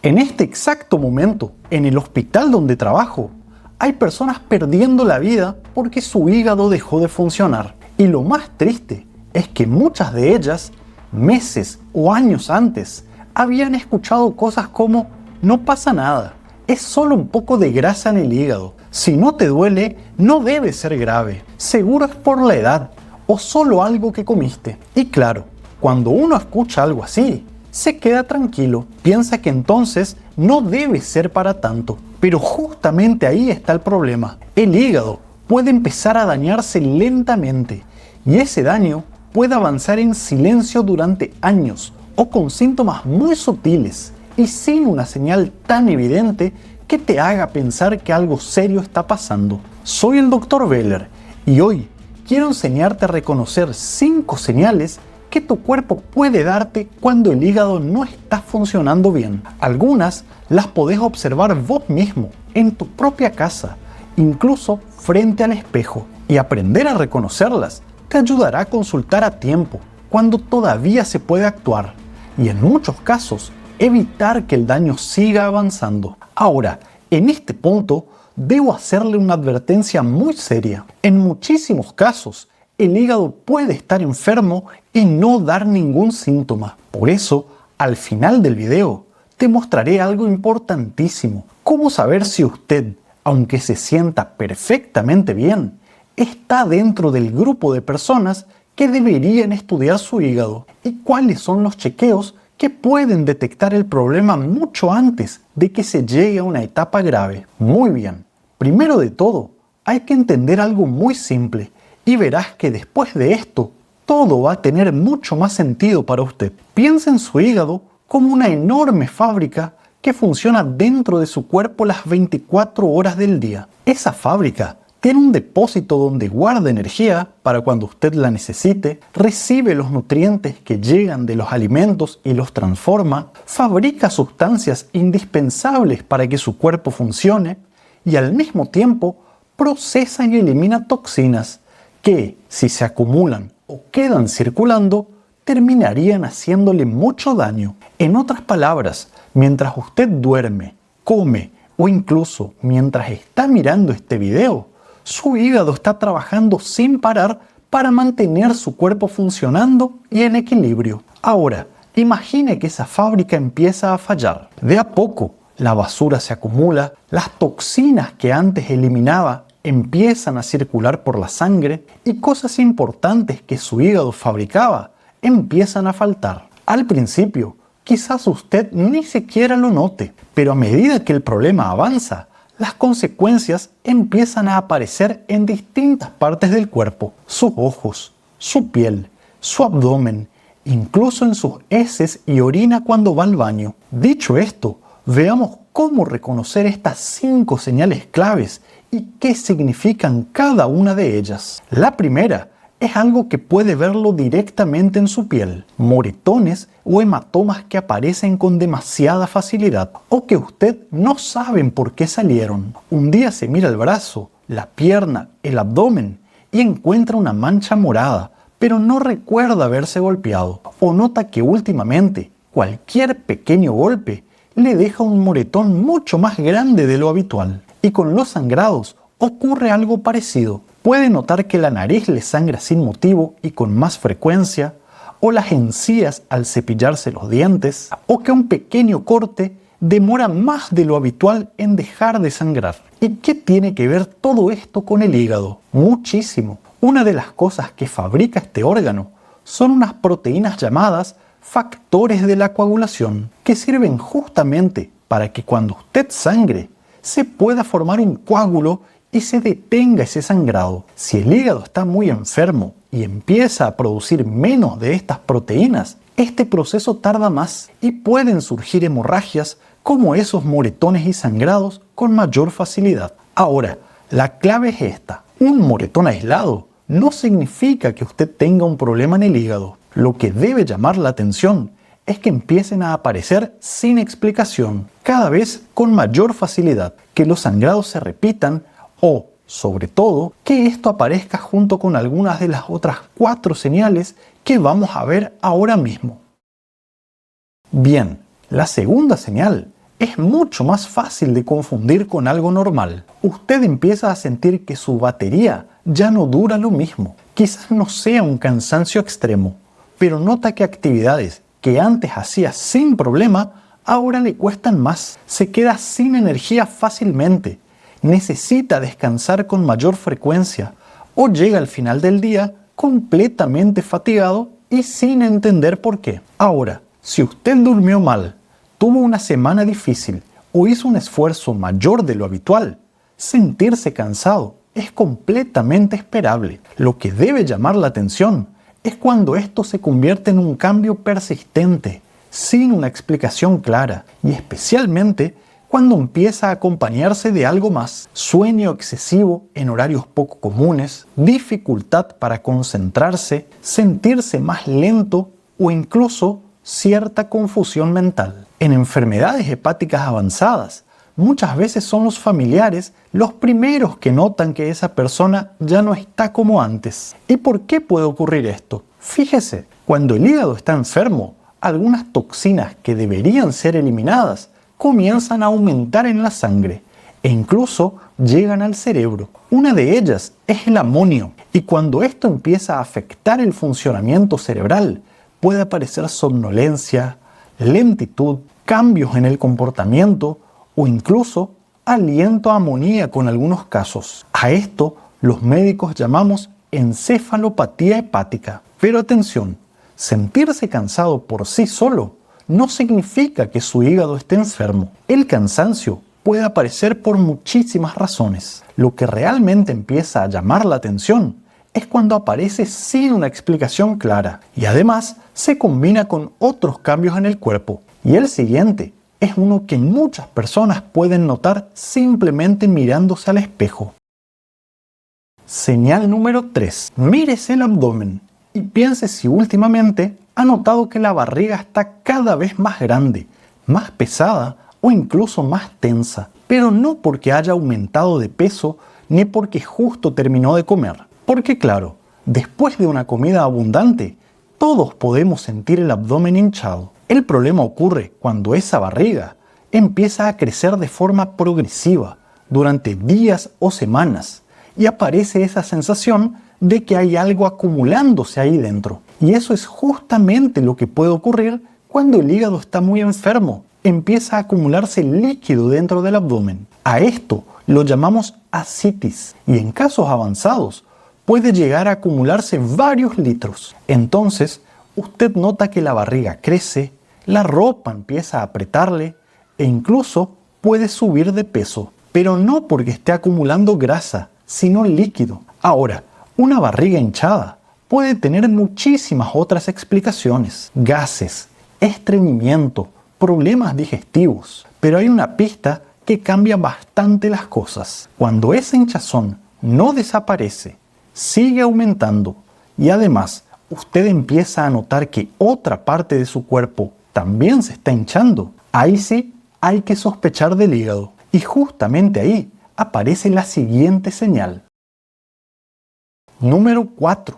En este exacto momento, en el hospital donde trabajo, hay personas perdiendo la vida porque su hígado dejó de funcionar. Y lo más triste es que muchas de ellas, meses o años antes, habían escuchado cosas como: no pasa nada, es solo un poco de grasa en el hígado, si no te duele, no debe ser grave, seguro es por la edad o solo algo que comiste. Y claro, cuando uno escucha algo así, se queda tranquilo, piensa que entonces no debe ser para tanto. Pero justamente ahí está el problema. El hígado puede empezar a dañarse lentamente y ese daño puede avanzar en silencio durante años o con síntomas muy sutiles y sin una señal tan evidente que te haga pensar que algo serio está pasando. Soy el Dr. Beller y hoy quiero enseñarte a reconocer 5 señales que tu cuerpo puede darte cuando el hígado no está funcionando bien. Algunas las podés observar vos mismo, en tu propia casa, incluso frente al espejo. Y aprender a reconocerlas te ayudará a consultar a tiempo, cuando todavía se puede actuar. Y en muchos casos, evitar que el daño siga avanzando. Ahora, en este punto, debo hacerle una advertencia muy seria. En muchísimos casos, el hígado puede estar enfermo y no dar ningún síntoma. Por eso, al final del video, te mostraré algo importantísimo. Cómo saber si usted, aunque se sienta perfectamente bien, está dentro del grupo de personas que deberían estudiar su hígado y cuáles son los chequeos que pueden detectar el problema mucho antes de que se llegue a una etapa grave. Muy bien, primero de todo, hay que entender algo muy simple y verás que después de esto, todo va a tener mucho más sentido para usted. Piensa en su hígado como una enorme fábrica que funciona dentro de su cuerpo las 24 horas del día. Esa fábrica tiene un depósito donde guarda energía para cuando usted la necesite, recibe los nutrientes que llegan de los alimentos y los transforma, fabrica sustancias indispensables para que su cuerpo funcione y al mismo tiempo procesa y elimina toxinas que, si se acumulan o quedan circulando, terminarían haciéndole mucho daño. En otras palabras, mientras usted duerme, come o incluso mientras está mirando este video, su hígado está trabajando sin parar para mantener su cuerpo funcionando y en equilibrio. Ahora, imagine que esa fábrica empieza a fallar. De a poco, la basura se acumula, las toxinas que antes eliminaba empiezan a circular por la sangre y cosas importantes que su hígado fabricaba empiezan a faltar. Al principio, quizás usted ni siquiera lo note, pero a medida que el problema avanza, las consecuencias empiezan a aparecer en distintas partes del cuerpo: sus ojos, su piel, su abdomen, incluso en sus heces y orina cuando va al baño. Dicho esto, veamos cómo reconocer estas 5 señales claves y qué significan cada una de ellas. La primera es algo que puede verlo directamente en su piel: moretones o hematomas que aparecen con demasiada facilidad o que usted no sabe por qué salieron. Un día se mira el brazo, la pierna, el abdomen y encuentra una mancha morada, pero no recuerda haberse golpeado. O nota que últimamente cualquier pequeño golpe le deja un moretón mucho más grande de lo habitual. Y con los sangrados ocurre algo parecido. Puede notar que la nariz le sangra sin motivo y con más frecuencia, o las encías al cepillarse los dientes, o que un pequeño corte demora más de lo habitual en dejar de sangrar. ¿Y qué tiene que ver todo esto con el hígado? Muchísimo. Una de las cosas que fabrica este órgano son unas proteínas llamadas factores de la coagulación, que sirven justamente para que cuando usted sangre, se pueda formar un coágulo y se detenga ese sangrado. Si el hígado está muy enfermo y empieza a producir menos de estas proteínas, este proceso tarda más y pueden surgir hemorragias como esos moretones y sangrados con mayor facilidad. Ahora, la clave es esta: un moretón aislado no significa que usted tenga un problema en el hígado. Lo que debe llamar la atención es que empiecen a aparecer sin explicación, cada vez con mayor facilidad, que los sangrados se repitan o, sobre todo, que esto aparezca junto con algunas de las otras 4 señales que vamos a ver ahora mismo. Bien, la segunda señal es mucho más fácil de confundir con algo normal. Usted empieza a sentir que su batería ya no dura lo mismo. Quizás no sea un cansancio extremo, pero nota que actividades que antes hacía sin problema, ahora le cuestan más. Se queda sin energía fácilmente, necesita descansar con mayor frecuencia o llega al final del día completamente fatigado y sin entender por qué. Ahora, si usted durmió mal, tuvo una semana difícil o hizo un esfuerzo mayor de lo habitual, sentirse cansado es completamente esperable. Lo que debe llamar la atención es cuando esto se convierte en un cambio persistente, sin una explicación clara, y especialmente cuando empieza a acompañarse de algo más: sueño excesivo en horarios poco comunes, dificultad para concentrarse, sentirse más lento o incluso cierta confusión mental. En enfermedades hepáticas avanzadas, muchas veces son los familiares los primeros que notan que esa persona ya no está como antes. ¿Y por qué puede ocurrir esto? Fíjese, cuando el hígado está enfermo, algunas toxinas que deberían ser eliminadas comienzan a aumentar en la sangre e incluso llegan al cerebro. Una de ellas es el amonio, y cuando esto empieza a afectar el funcionamiento cerebral, puede aparecer somnolencia, lentitud, cambios en el comportamiento o incluso aliento a amoníaco en algunos casos. A esto los médicos llamamos encefalopatía hepática. Pero atención, sentirse cansado por sí solo no significa que su hígado esté enfermo. El cansancio puede aparecer por muchísimas razones. Lo que realmente empieza a llamar la atención es cuando aparece sin una explicación clara y además se combina con otros cambios en el cuerpo. Y el siguiente es uno que muchas personas pueden notar simplemente mirándose al espejo. Señal número 3. Mírese el abdomen y piense si últimamente ha notado que la barriga está cada vez más grande, más pesada o incluso más tensa. Pero no porque haya aumentado de peso ni porque justo terminó de comer. Porque claro, después de una comida abundante, todos podemos sentir el abdomen hinchado. El problema ocurre cuando esa barriga empieza a crecer de forma progresiva durante días o semanas y aparece esa sensación de que hay algo acumulándose ahí dentro. Y eso es justamente lo que puede ocurrir cuando el hígado está muy enfermo. Empieza a acumularse líquido dentro del abdomen. A esto lo llamamos ascitis y en casos avanzados puede llegar a acumularse varios litros. Entonces, usted nota que la barriga crece, la ropa empieza a apretarle e incluso puede subir de peso, pero no porque esté acumulando grasa, sino líquido. Ahora, una barriga hinchada puede tener muchísimas otras explicaciones: gases, estreñimiento, problemas digestivos. Pero hay una pista que cambia bastante las cosas. Cuando esa hinchazón no desaparece, sigue aumentando y además usted empieza a notar que otra parte de su cuerpo también se está hinchando, ahí sí hay que sospechar del hígado. Y justamente ahí aparece la siguiente señal. Número 4.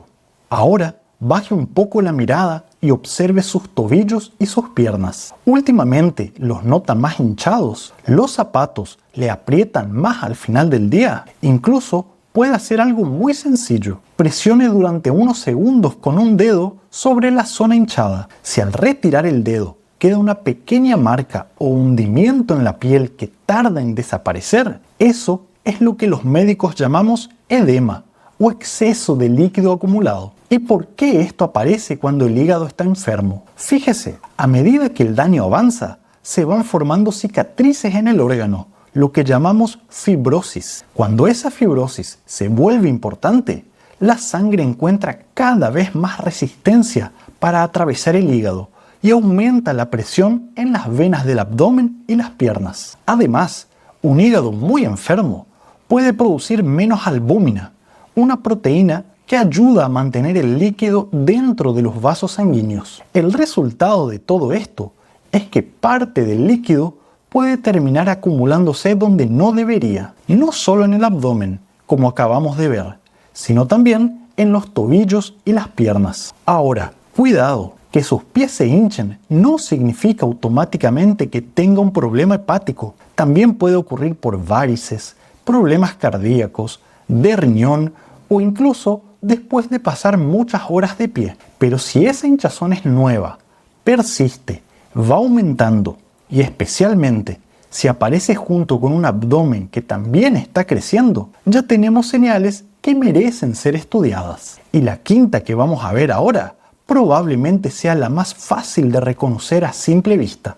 Ahora baje un poco la mirada y observe sus tobillos y sus piernas. Últimamente los nota más hinchados, los zapatos le aprietan más al final del día. Incluso puede hacer algo muy sencillo. Presione durante unos segundos con un dedo sobre la zona hinchada. Si al retirar el dedo queda una pequeña marca o hundimiento en la piel que tarda en desaparecer, eso es lo que los médicos llamamos edema o exceso de líquido acumulado. ¿Y por qué esto aparece cuando el hígado está enfermo? Fíjese, a medida que el daño avanza, se van formando cicatrices en el órgano, lo que llamamos fibrosis. Cuando esa fibrosis se vuelve importante, la sangre encuentra cada vez más resistencia para atravesar el hígado y aumenta la presión en las venas del abdomen y las piernas. Además, un hígado muy enfermo puede producir menos albúmina, una proteína que ayuda a mantener el líquido dentro de los vasos sanguíneos. El resultado de todo esto es que parte del líquido puede terminar acumulándose donde no debería, y no solo en el abdomen, como acabamos de ver, sino también en los tobillos y las piernas. Ahora, cuidado, Que sus pies se hinchen no significa automáticamente que tenga un problema hepático. También puede ocurrir por varices, problemas cardíacos, de riñón o incluso después de pasar muchas horas de pie. Pero si esa hinchazón es nueva, persiste, va aumentando y especialmente si aparece junto con un abdomen que también está creciendo, ya tenemos señales que merecen ser estudiadas. Y la quinta que vamos a ver ahora probablemente sea la más fácil de reconocer a simple vista.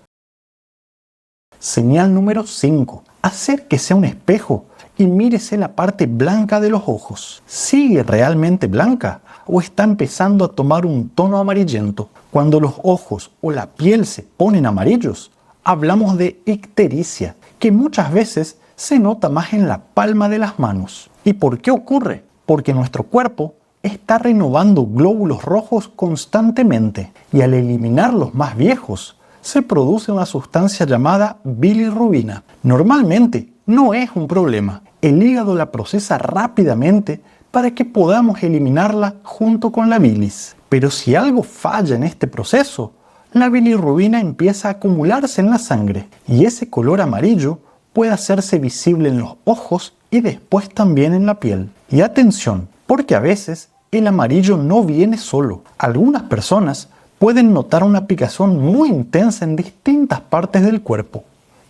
Señal número 5. Acérquese a un espejo y mírese la parte blanca de los ojos. ¿Sigue realmente blanca o está empezando a tomar un tono amarillento? Cuando los ojos o la piel se ponen amarillos, hablamos de ictericia, que muchas veces se nota más en la palma de las manos. ¿Y por qué ocurre? Porque nuestro cuerpo está renovando glóbulos rojos constantemente y al eliminar los más viejos se produce una sustancia llamada bilirrubina. Normalmente no es un problema. El hígado la procesa rápidamente para que podamos eliminarla junto con la bilis. Pero si algo falla en este proceso, la bilirrubina empieza a acumularse en la sangre y ese color amarillo puede hacerse visible en los ojos y después también en la piel. Y atención, porque a veces el amarillo no viene solo. Algunas personas pueden notar una picazón muy intensa en distintas partes del cuerpo,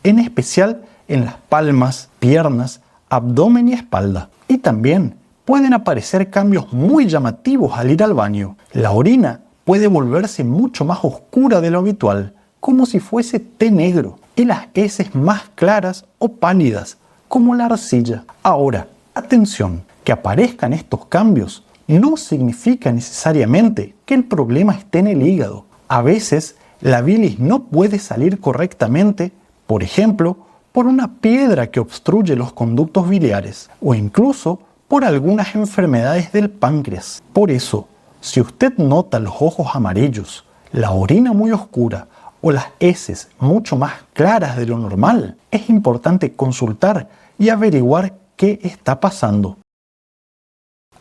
en especial en las palmas, piernas, abdomen y espalda. Y también pueden aparecer cambios muy llamativos al ir al baño. La orina puede volverse mucho más oscura de lo habitual, como si fuese té negro, y las heces más claras o pálidas, como la arcilla. Ahora, atención, que aparezcan estos cambios no significa necesariamente que el problema esté en el hígado. A veces la bilis no puede salir correctamente, por ejemplo, por una piedra que obstruye los conductos biliares o incluso por algunas enfermedades del páncreas. Por eso, si usted nota los ojos amarillos, la orina muy oscura o las heces mucho más claras de lo normal, es importante consultar y averiguar qué está pasando.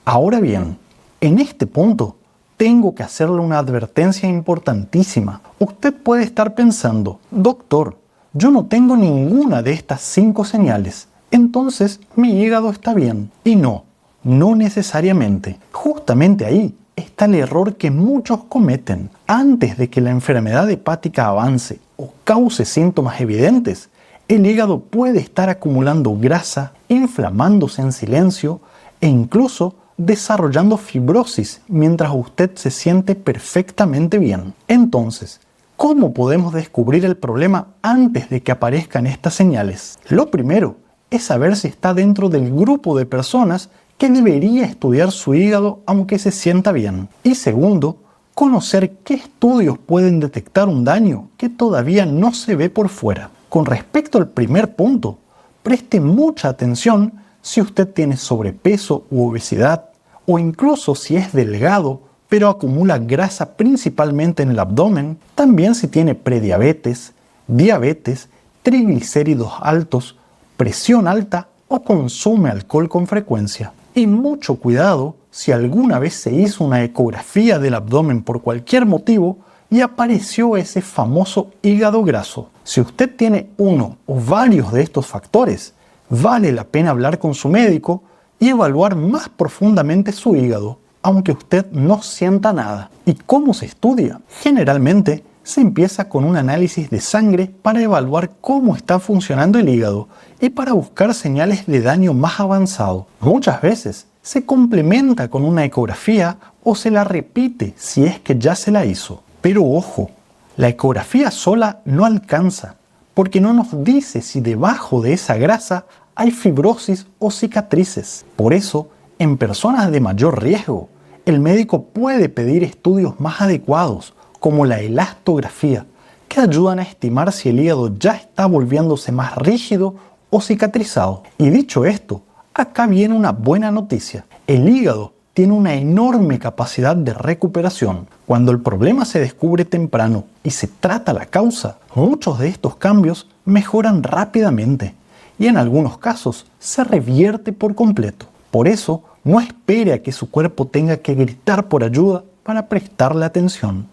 Ahora bien, en este punto tengo que hacerle una advertencia importantísima. Usted puede estar pensando, doctor, yo no tengo ninguna de estas 5 señales, entonces mi hígado está bien. Y no necesariamente. Justamente ahí está el error que muchos cometen. Antes de que la enfermedad hepática avance o cause síntomas evidentes, el hígado puede estar acumulando grasa, inflamándose en silencio e incluso desarrollando fibrosis mientras usted se siente perfectamente bien. Entonces, ¿cómo podemos descubrir el problema antes de que aparezcan estas señales? Lo primero es saber si está dentro del grupo de personas que debería estudiar su hígado aunque se sienta bien. Y segundo, conocer qué estudios pueden detectar un daño que todavía no se ve por fuera. Con respecto al primer punto, preste mucha atención si usted tiene sobrepeso u obesidad, o incluso si es delgado, pero acumula grasa principalmente en el abdomen, también si tiene prediabetes, diabetes, triglicéridos altos, presión alta o consume alcohol con frecuencia. Y mucho cuidado si alguna vez se hizo una ecografía del abdomen por cualquier motivo y apareció ese famoso hígado graso. Si usted tiene uno o varios de estos factores, vale la pena hablar con su médico y evaluar más profundamente su hígado, aunque usted no sienta nada. ¿Y cómo se estudia? Generalmente se empieza con un análisis de sangre para evaluar cómo está funcionando el hígado y para buscar señales de daño más avanzado. Muchas veces se complementa con una ecografía o se la repite si es que ya se la hizo. Pero ojo, la ecografía sola no alcanza, porque no nos dice si debajo de esa grasa hay fibrosis o cicatrices. Por eso, en personas de mayor riesgo, el médico puede pedir estudios más adecuados, como la elastografía, que ayudan a estimar si el hígado ya está volviéndose más rígido o cicatrizado. Y dicho esto, acá viene una buena noticia. El hígado tiene una enorme capacidad de recuperación. Cuando el problema se descubre temprano y se trata la causa, muchos de estos cambios mejoran rápidamente y en algunos casos se revierte por completo. Por eso, no espere a que su cuerpo tenga que gritar por ayuda para prestarle atención.